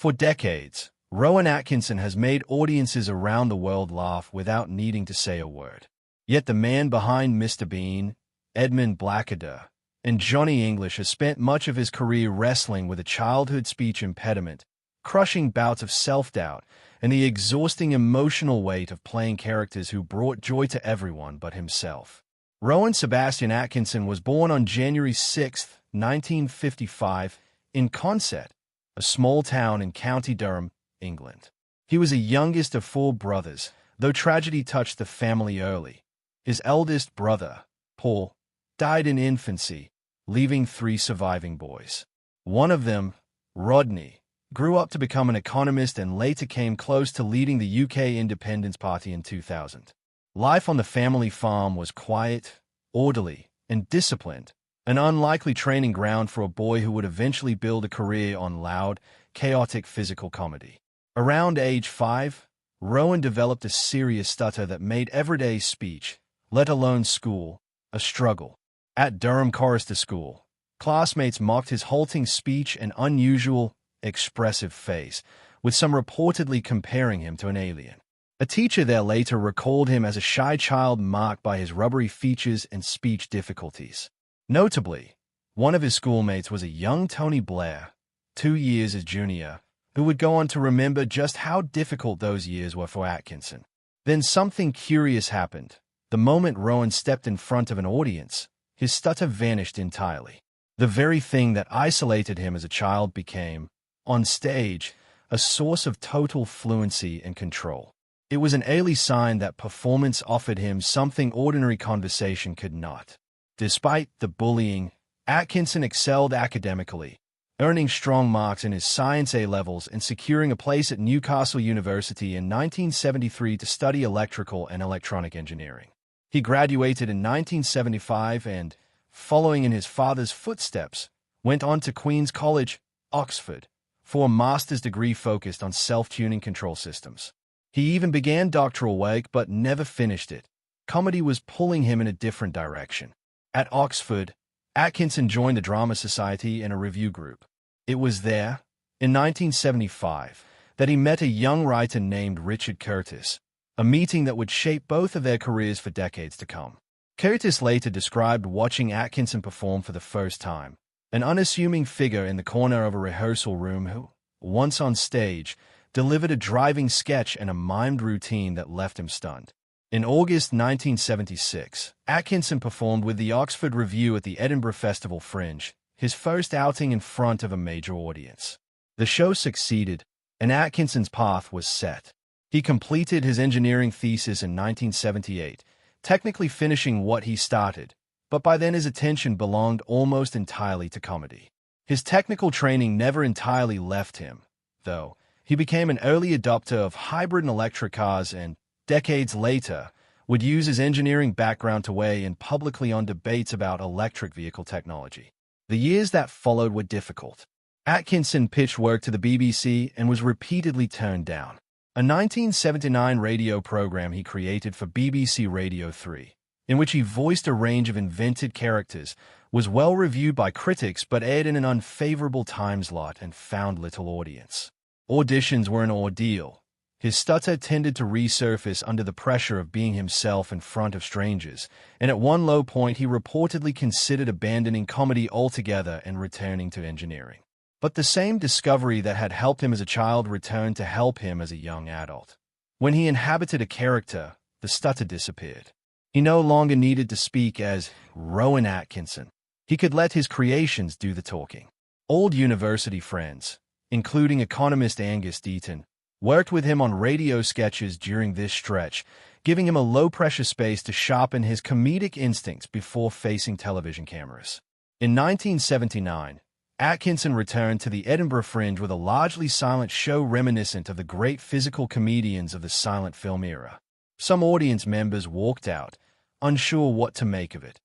For decades, Rowan Atkinson has made audiences around the world laugh without needing to say a word. Yet the man behind Mr. Bean, Edmund Blackadder, and Johnny English has spent much of his career wrestling with a childhood speech impediment, crushing bouts of self-doubt, and the exhausting emotional weight of playing characters who brought joy to everyone but himself. Rowan Sebastian Atkinson was born on January 6, 1955, in Consett, a small town in County Durham, England. He was the youngest of four brothers, though tragedy touched the family early. His eldest brother, Paul, died in infancy, leaving three surviving boys. One of them, Rodney, grew up to become an economist and later came close to leading the UK Independence Party in 2000. Life on the family farm was quiet, orderly, and disciplined, an unlikely training ground for a boy who would eventually build a career on loud, chaotic physical comedy. Around age 5, Rowan developed a serious stutter that made everyday speech, let alone school, a struggle. At Durham Chorister School, classmates mocked his halting speech and unusual, expressive face, with some reportedly comparing him to an alien. A teacher there later recalled him as a shy child marked by his rubbery features and speech difficulties. Notably, one of his schoolmates was a young Tony Blair, 2 years his junior, who would go on to remember just how difficult those years were for Atkinson. Then something curious happened. The moment Rowan stepped in front of an audience, his stutter vanished entirely. The very thing that isolated him as a child became, on stage, a source of total fluency and control. It was an early sign that performance offered him something ordinary conversation could not. Despite the bullying, Atkinson excelled academically, earning strong marks in his Science A-levels and securing a place at Newcastle University in 1973 to study electrical and electronic engineering. He graduated in 1975 and, following in his father's footsteps, went on to Queen's College, Oxford, for a master's degree focused on self-tuning control systems. He even began doctoral work but never finished it. Comedy was pulling him in a different direction. At Oxford, Atkinson joined the Drama Society and a review group. It was there, in 1975, that he met a young writer named Richard Curtis, a meeting that would shape both of their careers for decades to come. Curtis later described watching Atkinson perform for the first time, an unassuming figure in the corner of a rehearsal room who, once on stage, delivered a driving sketch and a mimed routine that left him stunned. In August 1976, Atkinson performed with the Oxford Revue at the Edinburgh Festival Fringe, his first outing in front of a major audience. The show succeeded, and Atkinson's path was set. He completed his engineering thesis in 1978, technically finishing what he started, but by then his attention belonged almost entirely to comedy. His technical training never entirely left him, though. He became an early adopter of hybrid and electric cars and, decades later, would use his engineering background to weigh in publicly on debates about electric vehicle technology. The years that followed were difficult. Atkinson pitched work to the BBC and was repeatedly turned down. A 1979 radio program he created for BBC Radio 3, in which he voiced a range of invented characters, was well reviewed by critics but aired in an unfavorable time slot and found little audience. Auditions were an ordeal. His stutter tended to resurface under the pressure of being himself in front of strangers, and at one low point he reportedly considered abandoning comedy altogether and returning to engineering. But the same discovery that had helped him as a child returned to help him as a young adult. When he inhabited a character, the stutter disappeared. He no longer needed to speak as Rowan Atkinson. He could let his creations do the talking. Old university friends, including economist Angus Deaton, worked with him on radio sketches during this stretch, giving him a low-pressure space to sharpen his comedic instincts before facing television cameras. In 1979, Atkinson returned to the Edinburgh Fringe with a largely silent show reminiscent of the great physical comedians of the silent film era. Some audience members walked out, unsure what to make of it.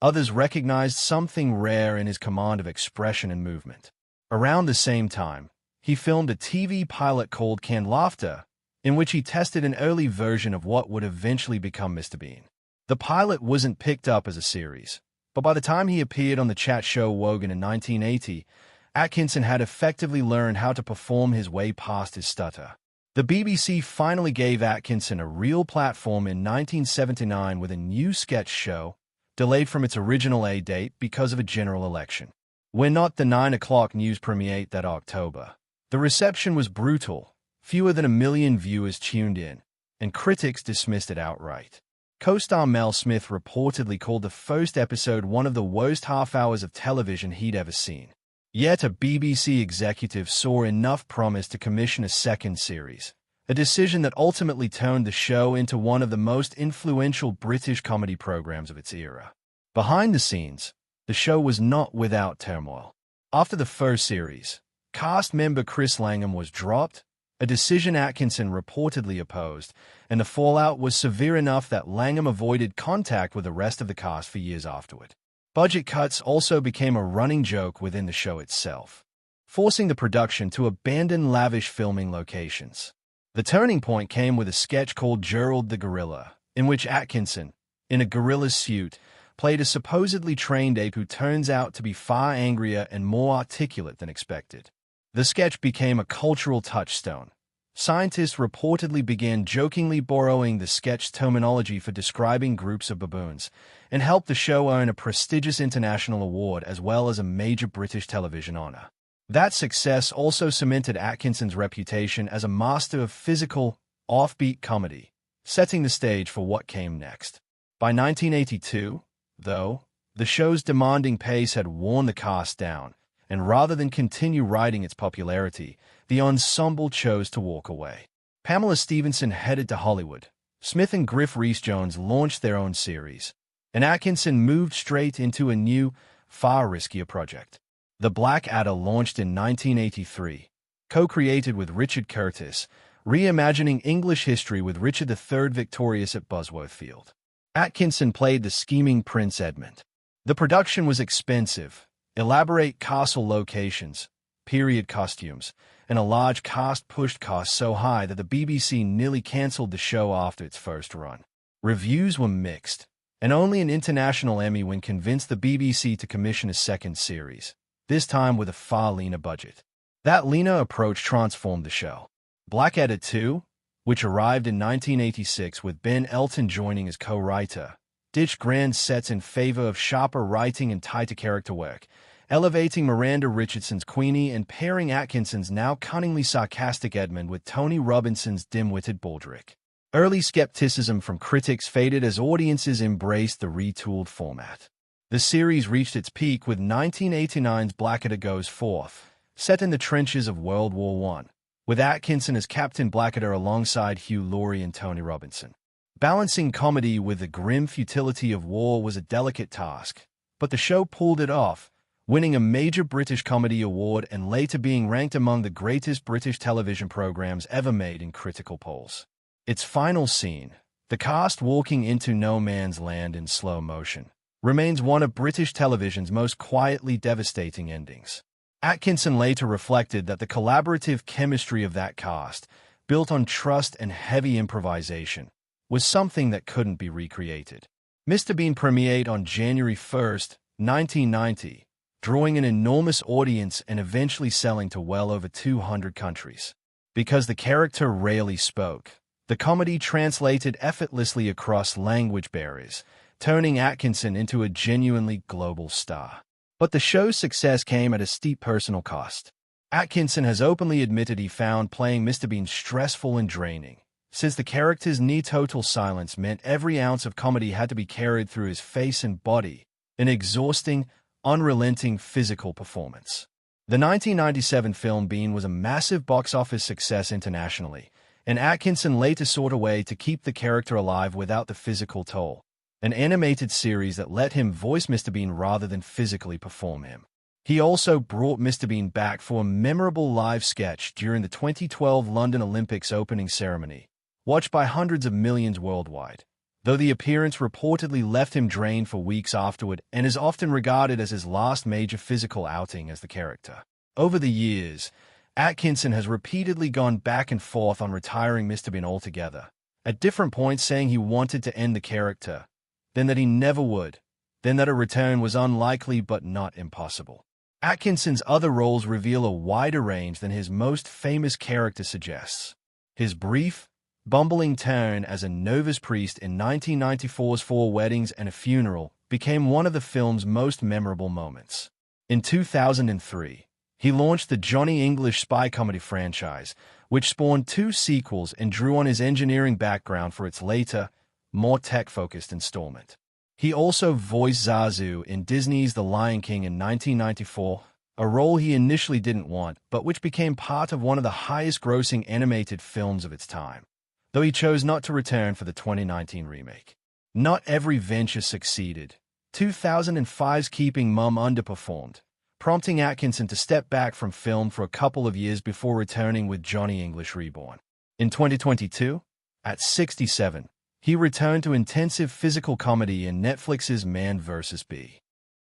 Others recognized something rare in his command of expression and movement. Around the same time, he filmed a TV pilot called Canned Laughter, in which he tested an early version of what would eventually become Mr. Bean. The pilot wasn't picked up as a series, but by the time he appeared on the chat show Wogan in 1980, Atkinson had effectively learned how to perform his way past his stutter. The BBC finally gave Atkinson a real platform in 1979 with a new sketch show, delayed from its original air date because of a general election. When not the 9 o'clock news premiered that October, the reception was brutal. Fewer than 1 million viewers tuned in, and critics dismissed it outright. Co-star Mel Smith reportedly called the first episode one of the worst half hours of television he'd ever seen. Yet a BBC executive saw enough promise to commission a second series, a decision that ultimately turned the show into one of the most influential British comedy programs of its era. Behind the scenes, the show was not without turmoil. After the first series, cast member Chris Langham was dropped, a decision Atkinson reportedly opposed, and the fallout was severe enough that Langham avoided contact with the rest of the cast for years afterward. Budget cuts also became a running joke within the show itself, forcing the production to abandon lavish filming locations. The turning point came with a sketch called Gerald the Gorilla, in which Atkinson, in a gorilla's suit, played a supposedly trained ape who turns out to be far angrier and more articulate than expected. The sketch became a cultural touchstone. Scientists reportedly began jokingly borrowing the sketch terminology for describing groups of baboons, and helped the show earn a prestigious international award as well as a major British television honor. That success also cemented Atkinson's reputation as a master of physical, offbeat comedy, setting the stage for what came next. By 1982, though, the show's demanding pace had worn the cast down, and rather than continue riding its popularity, the ensemble chose to walk away. Pamela Stephenson headed to Hollywood. Smith and Griff Rhys-Jones launched their own series, and Atkinson moved straight into a new, far riskier project. The Blackadder launched in 1983, co-created with Richard Curtis, reimagining English history with Richard III victorious at Bosworth Field. Atkinson played the scheming Prince Edmund. The production was expensive, elaborate castle locations, period costumes, and a large cast pushed costs so high that the BBC nearly cancelled the show after its first run. Reviews were mixed, and only an international Emmy win convinced the BBC to commission a second series, this time with a far leaner budget. That leaner approach transformed the show. Blackadder 2, which arrived in 1986 with Ben Elton joining as co-writer, ditched grand sets in favor of sharper writing and tighter character work, elevating Miranda Richardson's Queenie and pairing Atkinson's now cunningly sarcastic Edmund with Tony Robinson's dim-witted Baldric. Early skepticism from critics faded as audiences embraced the retooled format. The series reached its peak with 1989's Blackadder Goes Forth, set in the trenches of World War I, with Atkinson as Captain Blackadder alongside Hugh Laurie and Tony Robinson. Balancing comedy with the grim futility of war was a delicate task, but the show pulled it off, winning a major British Comedy Award and later being ranked among the greatest British television programs ever made in critical polls. Its final scene, the cast walking into no man's land in slow motion, remains one of British television's most quietly devastating endings. Atkinson later reflected that the collaborative chemistry of that cast, built on trust and heavy improvisation, was something that couldn't be recreated. Mr. Bean premiered on January 1, 1990, drawing an enormous audience and eventually selling to well over 200 countries. Because the character rarely spoke, the comedy translated effortlessly across language barriers, turning Atkinson into a genuinely global star. But the show's success came at a steep personal cost. Atkinson has openly admitted he found playing Mr. Bean stressful and draining, since the character's near-total silence meant every ounce of comedy had to be carried through his face and body, an exhausting, unrelenting physical performance. The 1997 film Bean was a massive box office success internationally, and Atkinson later sought a way to keep the character alive without the physical toll, an animated series that let him voice Mr. Bean rather than physically perform him. He also brought Mr. Bean back for a memorable live sketch during the 2012 London Olympics opening ceremony, watched by hundreds of millions worldwide, though the appearance reportedly left him drained for weeks afterward and is often regarded as his last major physical outing as the character. Over the years, Atkinson has repeatedly gone back and forth on retiring Mr. Bean altogether, at different points saying he wanted to end the character, then that he never would, then that a return was unlikely but not impossible. Atkinson's other roles reveal a wider range than his most famous character suggests. His brief, bumbling turn as a novice priest in 1994's Four Weddings and a Funeral became one of the film's most memorable moments. In 2003, he launched the Johnny English spy comedy franchise, which spawned 2 sequels and drew on his engineering background for its later, more tech-focused installment. He also voiced Zazu in Disney's The Lion King in 1994, a role he initially didn't want, but which became part of one of the highest-grossing animated films of its time, though he chose not to return for the 2019 remake. Not every venture succeeded. 2005's Keeping Mum underperformed, prompting Atkinson to step back from film for a couple of years before returning with Johnny English Reborn. In 2022, at 67, he returned to intensive physical comedy in Netflix's Man vs. Bee.